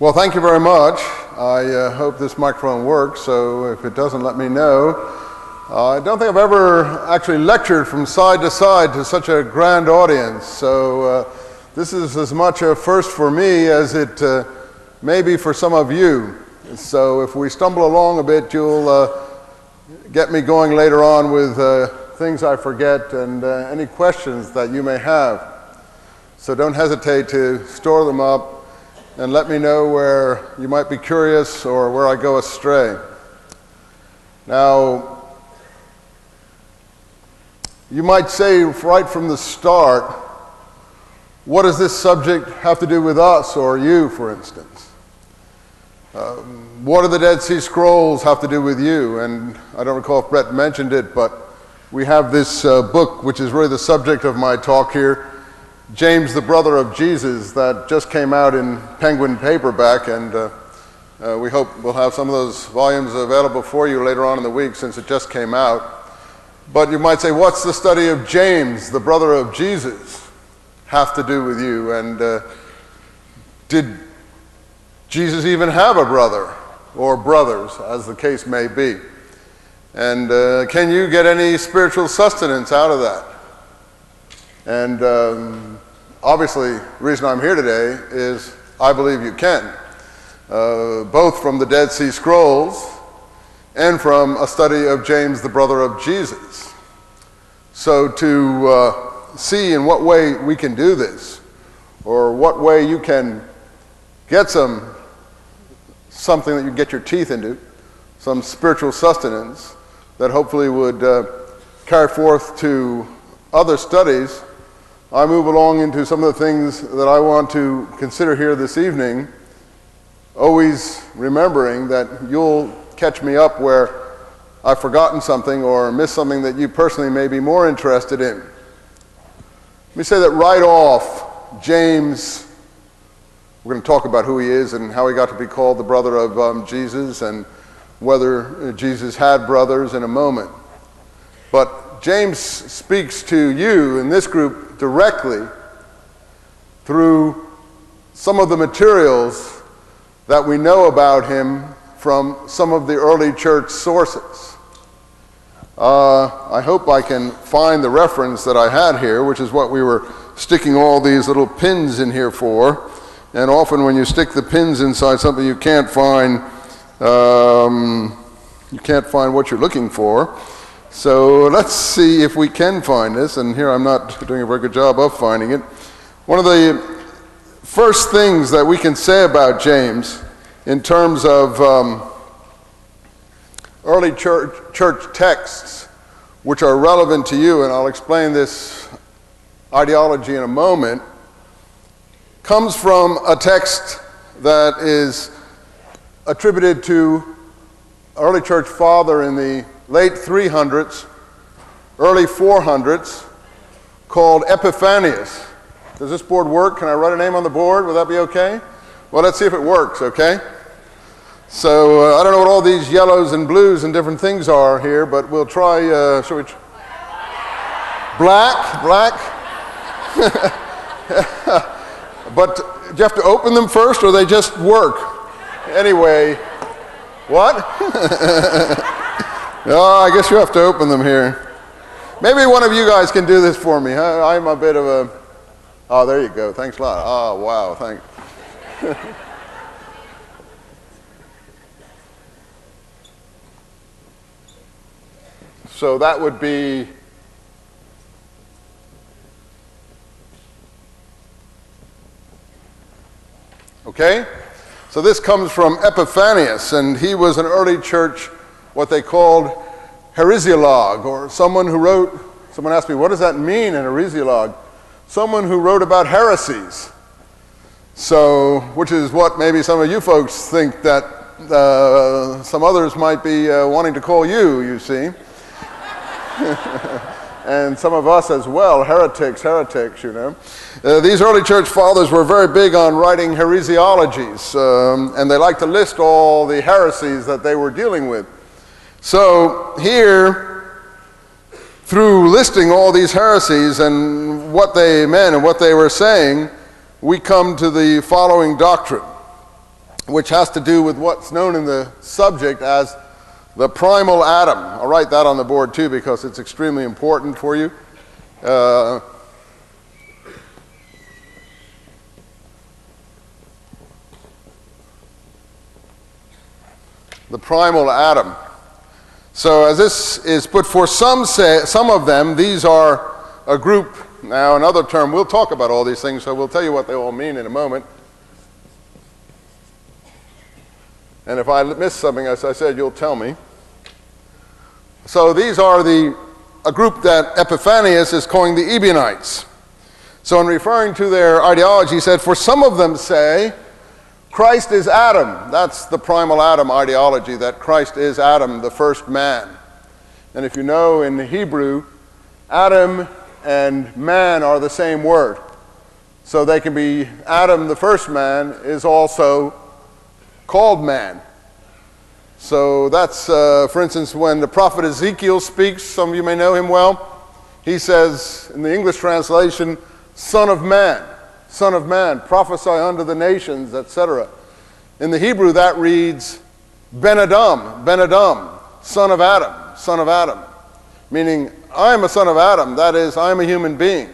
Well, thank you very much. I hope this microphone works, so if it doesn't, let me know. I don't think I've ever actually lectured from side to side to such a grand audience, so this is as much a first for me as it may be for some of you. So if we stumble along a bit, you'll get me going later on with things I forget and any questions that you may have. So don't hesitate to store them up and let me know where you might be curious or where I go astray. Now, you might say right from the start, what does this subject have to do with us or you, for instance? What do the Dead Sea Scrolls have to do with you? And I don't recall if Brett mentioned it, but we have this book, which is really the subject of my talk here, James, the Brother of Jesus, that just came out in Penguin paperback, and we hope we'll have some of those volumes available for you later on in the week since it just came out. But you might say, what's the study of James, the brother of Jesus, have to do with you? And did Jesus even have a brother, or brothers, as the case may be? And can you get any spiritual sustenance out of that? And obviously, the reason I'm here today is I believe you can, both from the Dead Sea Scrolls and from a study of James, the brother of Jesus. So to see in what way we can do this, or what way you can get something that you get your teeth into, some spiritual sustenance that hopefully would carry forth to other studies, I move along into some of the things that I want to consider here this evening, always remembering that you'll catch me up where I've forgotten something or missed something that you personally may be more interested in. Let me say that right off, James, we're going to talk about who he is and how he got to be called the brother of Jesus and whether Jesus had brothers in a moment. But James speaks to you in this group directly through some of the materials that we know about him from some of the early church sources. I hope I can find the reference that I had here, which is what we were sticking all these little pins in here for. And often when you stick the pins inside something you can't find what you're looking for. So let's see if we can find this, and here I'm not doing a very good job of finding it. One of the first things that we can say about James in terms of early church texts which are relevant to you, and I'll explain this ideology in a moment, comes from a text that is attributed to early church father in the late 300s, early 400s, called Epiphanius. Does this board work? Can I write a name on the board? Will that be okay? Well, let's see if it works, okay? So I don't know what all these yellows and blues and different things are here, but we'll try, shall we? Black? But do you have to open them first, or they just work? Anyway, what? Oh, I guess you have to open them here. Maybe one of you guys can do this for me. I'm a bit of a... Oh, there you go. Thanks a lot. Oh, wow. Thanks. So that would be... Okay? So this comes from Epiphanius, and he was an early church, what they called heresiologue, or someone who wrote, someone asked me, what does that mean, an heresiologue? Someone who wrote about heresies. So, which is what maybe some of you folks think that some others might be wanting to call you, you see. And some of us as well, heretics, you know. These early church fathers were very big on writing heresiologies, and they like to list all the heresies that they were dealing with. So here, through listing all these heresies and what they meant and what they were saying, we come to the following doctrine. which has to do with what's known in the subject as the primal Adam. I'll write that on the board too because it's extremely important for you. The primal Adam. So as this is put forth, some of them, these are a group. Now another term, we'll talk about all these things, so we'll tell you what they all mean in a moment. And if I miss something, as I said, you'll tell me. So these are a group that Epiphanius is calling the Ebionites. So in referring to their ideology, he said, for some of them say, Christ is Adam. That's the primal Adam ideology, that Christ is Adam, the first man. And if you know in Hebrew, Adam and man are the same word. So they can be, Adam, the first man, is also called man. So that's, for instance, when the prophet Ezekiel speaks, some of you may know him well, he says, in the English translation, Son of man, prophesy unto the nations, etc. In the Hebrew, that reads, Ben Adam, son of Adam, meaning I am a son of Adam, that is, I am a human being.